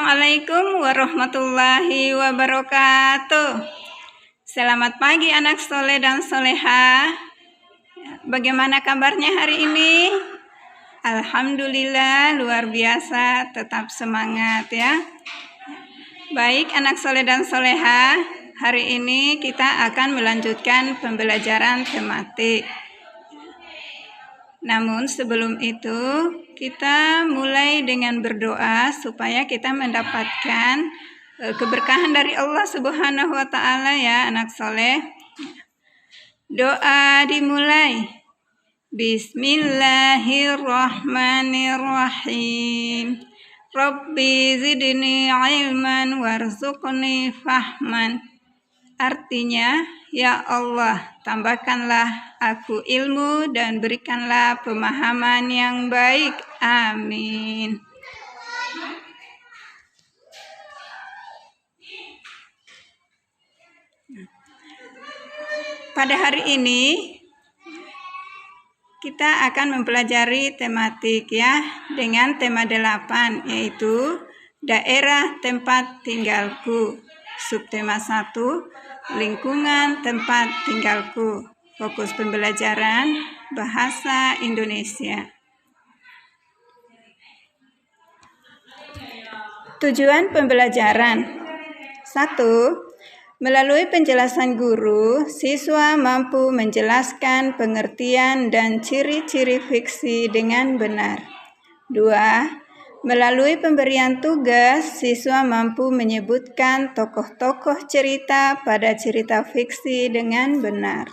Assalamualaikum warahmatullahi wabarakatuh. Selamat pagi anak soleh dan soleha. Bagaimana kabarnya hari ini? Alhamdulillah luar biasa, tetap semangat ya. Baik anak soleh dan soleha, hari ini kita akan melanjutkan pembelajaran tematik. Namun sebelum itu kita mulai dengan berdoa supaya kita mendapatkan keberkahan dari Allah Subhanahu wa taala ya anak soleh. Doa dimulai. Bismillahirrahmanirrahim. Rabbi zidni ilman warzuqni fahman. Artinya, ya Allah, tambahkanlah aku ilmu dan berikanlah pemahaman yang baik. Amin. Pada hari ini, kita akan mempelajari tematik ya, dengan tema 8, yaitu daerah tempat tinggalku. Subtema 1, lingkungan tempat tinggalku. Fokus pembelajaran bahasa Indonesia. Tujuan pembelajaran 1. Melalui penjelasan guru, siswa mampu menjelaskan pengertian dan ciri-ciri fiksi dengan benar. 2. Melalui pemberian tugas, siswa mampu menyebutkan tokoh-tokoh cerita pada cerita fiksi dengan benar.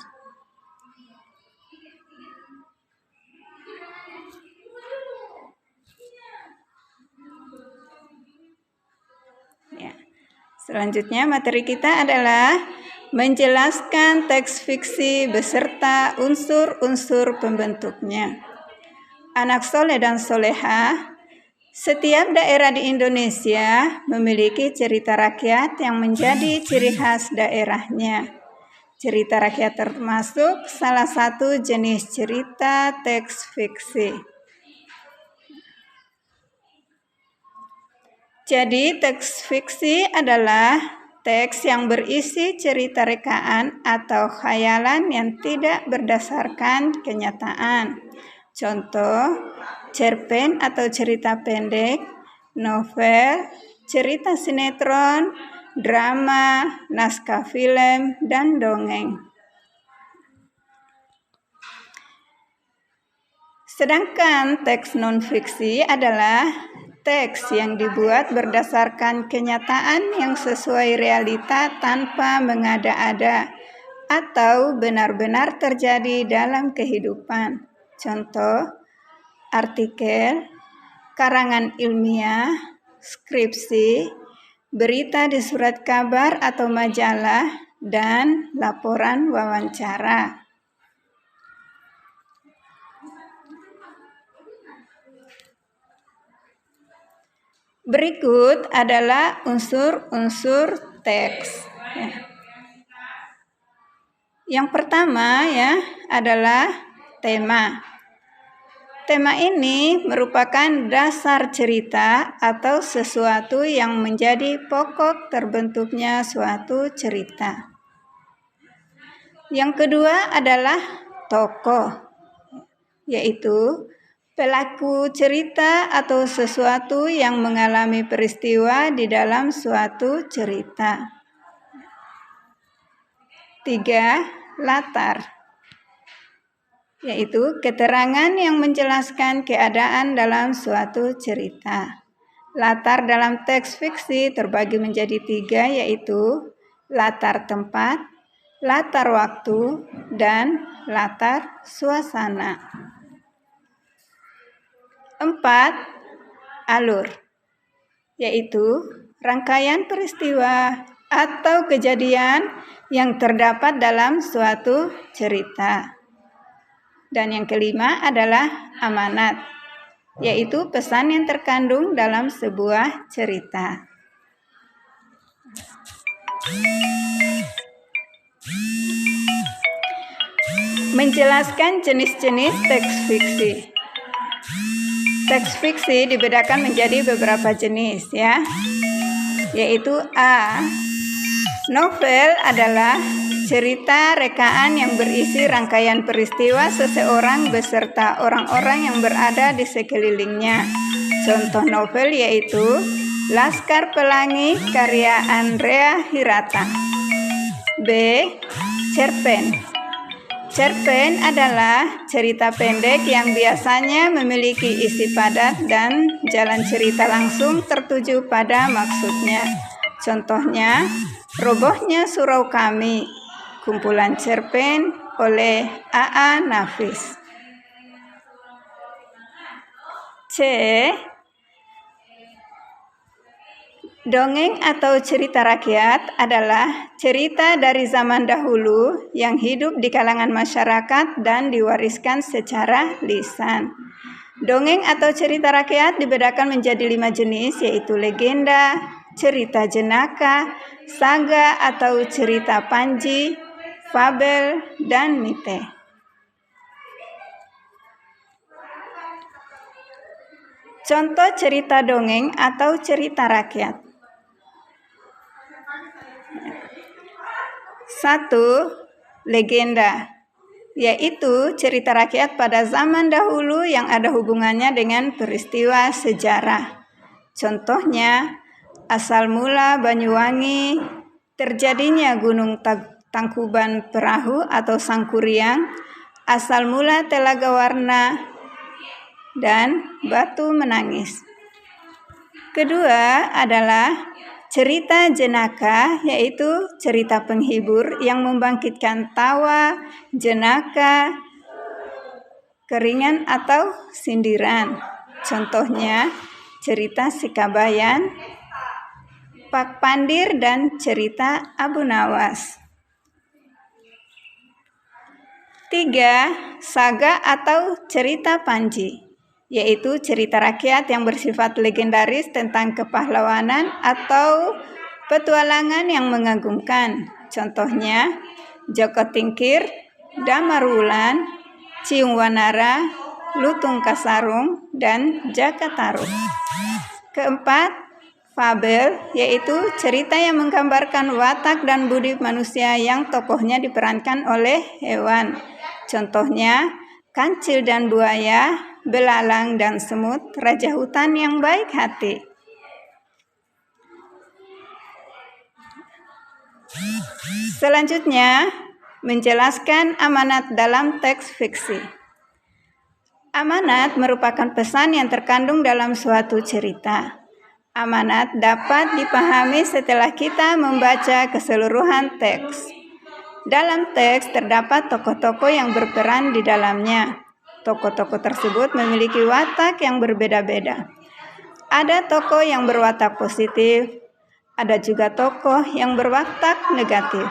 Ya. Selanjutnya materi kita adalah menjelaskan teks fiksi beserta unsur-unsur pembentuknya. Anak soleh dan soleha, setiap daerah di Indonesia memiliki cerita rakyat yang menjadi ciri khas daerahnya. Cerita rakyat termasuk salah satu jenis cerita teks fiksi. Jadi, teks fiksi adalah teks yang berisi cerita rekaan atau khayalan yang tidak berdasarkan kenyataan. Contoh, cerpen atau cerita pendek, novel, cerita sinetron, drama, naskah film, dan dongeng. Sedangkan teks non-fiksi adalah teks yang dibuat berdasarkan kenyataan yang sesuai realita tanpa mengada-ada atau benar-benar terjadi dalam kehidupan. Contoh, artikel, karangan ilmiah, skripsi, berita di surat kabar atau majalah, dan laporan wawancara. Berikut adalah unsur-unsur teks. Yang pertama ya adalah tema. Tema ini merupakan dasar cerita atau sesuatu yang menjadi pokok terbentuknya suatu cerita. Yang kedua adalah tokoh, yaitu pelaku cerita atau sesuatu yang mengalami peristiwa di dalam suatu cerita. 3. Latar, yaitu keterangan yang menjelaskan keadaan dalam suatu cerita. Latar dalam teks fiksi terbagi menjadi 3, yaitu latar tempat, latar waktu, dan latar suasana. 4. Alur, yaitu rangkaian peristiwa atau kejadian yang terdapat dalam suatu cerita. Dan yang kelima adalah amanat, yaitu pesan yang terkandung dalam sebuah cerita. Menjelaskan jenis-jenis teks fiksi. Teks fiksi dibedakan menjadi beberapa jenis ya, yaitu A. Novel adalah cerita rekaan yang berisi rangkaian peristiwa seseorang beserta orang-orang yang berada di sekelilingnya. Contoh novel yaitu Laskar Pelangi karya Andrea Hirata. B. Cerpen. Cerpen adalah cerita pendek yang biasanya memiliki isi padat dan jalan cerita langsung tertuju pada maksudnya. Contohnya, Robohnya Surau Kami, kumpulan cerpen oleh A.A. Nafis. C. Dongeng atau cerita rakyat adalah cerita dari zaman dahulu yang hidup di kalangan masyarakat dan diwariskan secara lisan. Dongeng atau cerita rakyat dibedakan menjadi 5 jenis, yaitu legenda, cerita jenaka, saga atau cerita panji, fabel, dan mite. Contoh cerita dongeng atau cerita rakyat. 1. Legenda, yaitu cerita rakyat pada zaman dahulu yang ada hubungannya dengan peristiwa sejarah. Contohnya, asal mula Banyuwangi, terjadinya Gunung Tangkuban Perahu atau Sangkuriang, asal mula Telaga Warna, dan Batu Menangis. Kedua adalah cerita jenaka, yaitu cerita penghibur yang membangkitkan tawa, jenaka, keringan atau sindiran. Contohnya cerita Sikabayan, Pak Pandir, dan cerita Abu Nawas. 3. Saga atau cerita panji, yaitu cerita rakyat yang bersifat legendaris tentang kepahlawanan atau petualangan yang mengagumkan. Contohnya Joko Tingkir, Damar Wulan, Ciung Wanara, Lutung Kasarung, dan Jaka Tarub. 4. Fabel, yaitu cerita yang menggambarkan watak dan budi manusia yang tokohnya diperankan oleh hewan. Contohnya Kancil dan Buaya, Belalang dan Semut, Raja Hutan yang baik hati. Selanjutnya, menjelaskan amanat dalam teks fiksi. Amanat merupakan pesan yang terkandung dalam suatu cerita. Amanat dapat dipahami setelah kita membaca keseluruhan teks. Dalam teks terdapat tokoh-tokoh yang berperan di dalamnya. Tokoh-tokoh tersebut memiliki watak yang berbeda-beda. Ada tokoh yang berwatak positif, ada juga tokoh yang berwatak negatif.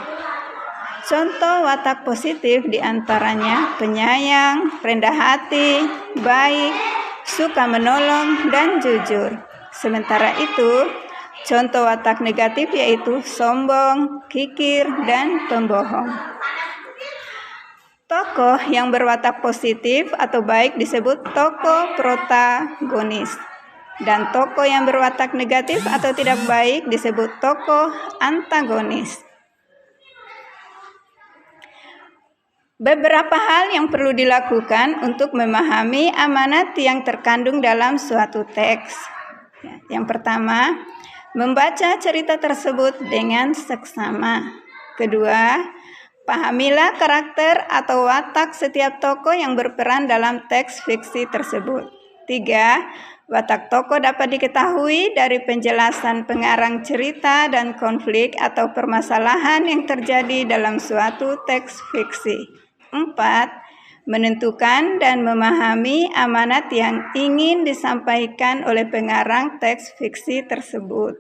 Contoh watak positif diantaranya penyayang, rendah hati, baik, suka menolong, dan jujur. Sementara itu, contoh watak negatif yaitu sombong, kikir, dan pembohong. Tokoh yang berwatak positif atau baik disebut tokoh protagonis. Dan tokoh yang berwatak negatif atau tidak baik disebut tokoh antagonis. Beberapa hal yang perlu dilakukan untuk memahami amanat yang terkandung dalam suatu teks. Yang pertama, membaca cerita tersebut dengan seksama. Kedua, pahamilah karakter atau watak setiap tokoh yang berperan dalam teks fiksi tersebut. 3. Watak tokoh dapat diketahui dari penjelasan pengarang cerita dan konflik atau permasalahan yang terjadi dalam suatu teks fiksi. 4. Menentukan dan memahami amanat yang ingin disampaikan oleh pengarang teks fiksi tersebut.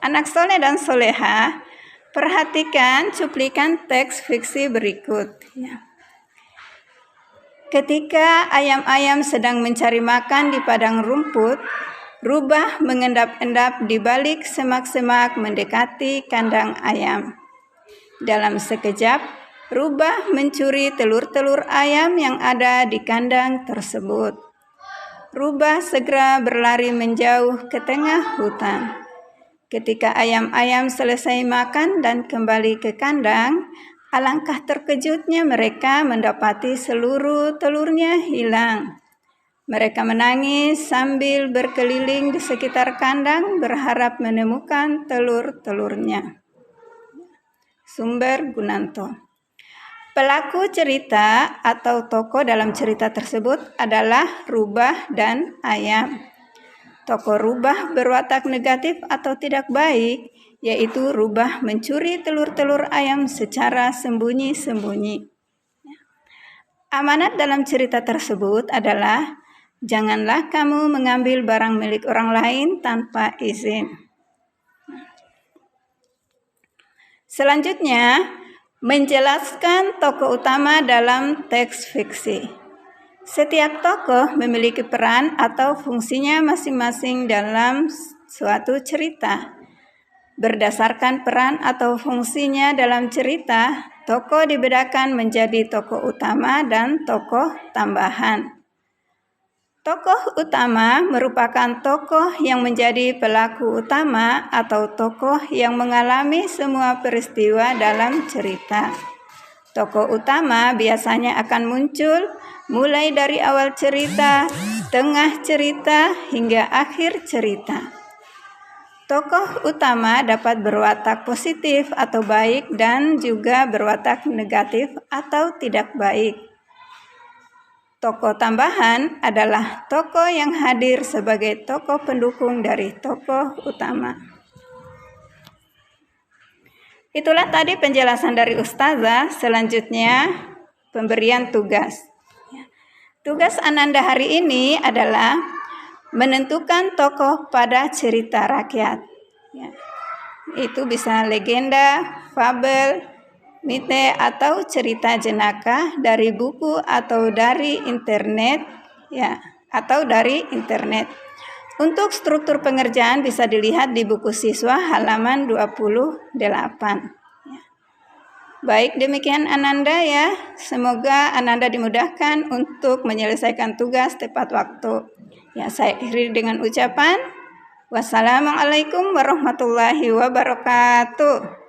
Anak soleh dan soleha, perhatikan cuplikan teks fiksi berikut. Ketika ayam-ayam sedang mencari makan di padang rumput, rubah mengendap-endap di balik semak-semak mendekati kandang ayam. Dalam sekejap, Rubah mencuri telur-telur ayam yang ada di kandang tersebut. Rubah segera berlari menjauh ke tengah hutan. Ketika ayam-ayam selesai makan dan kembali ke kandang, alangkah terkejutnya mereka mendapati seluruh telurnya hilang. Mereka menangis sambil berkeliling di sekitar kandang berharap menemukan telur-telurnya. Sumber Gunanto. Pelaku cerita atau tokoh dalam cerita tersebut adalah Rubah dan ayam. Tokoh Rubah berwatak negatif atau tidak baik, yaitu Rubah mencuri telur-telur ayam secara sembunyi-sembunyi. Amanat dalam cerita tersebut adalah, janganlah kamu mengambil barang milik orang lain tanpa izin. Selanjutnya, menjelaskan tokoh utama dalam teks fiksi. Setiap tokoh memiliki peran atau fungsinya masing-masing dalam suatu cerita. Berdasarkan peran atau fungsinya dalam cerita, tokoh dibedakan menjadi tokoh utama dan tokoh tambahan. Tokoh utama merupakan tokoh yang menjadi pelaku utama atau tokoh yang mengalami semua peristiwa dalam cerita. Tokoh utama biasanya akan muncul mulai dari awal cerita, tengah cerita, hingga akhir cerita. Tokoh utama dapat berwatak positif atau baik dan juga berwatak negatif atau tidak baik. Tokoh tambahan adalah tokoh yang hadir sebagai tokoh pendukung dari tokoh utama. Itulah tadi penjelasan dari Ustazah. Selanjutnya pemberian tugas. Tugas Ananda hari ini adalah menentukan tokoh pada cerita rakyat. Itu bisa legenda, fabel, mite atau cerita jenaka dari buku atau dari internet, atau dari internet. Untuk struktur pengerjaan bisa dilihat di buku siswa halaman 28. Baik, demikian Ananda ya. Semoga Ananda dimudahkan untuk menyelesaikan tugas tepat waktu. Saya akhiri dengan ucapan wassalamualaikum warahmatullahi wabarakatuh.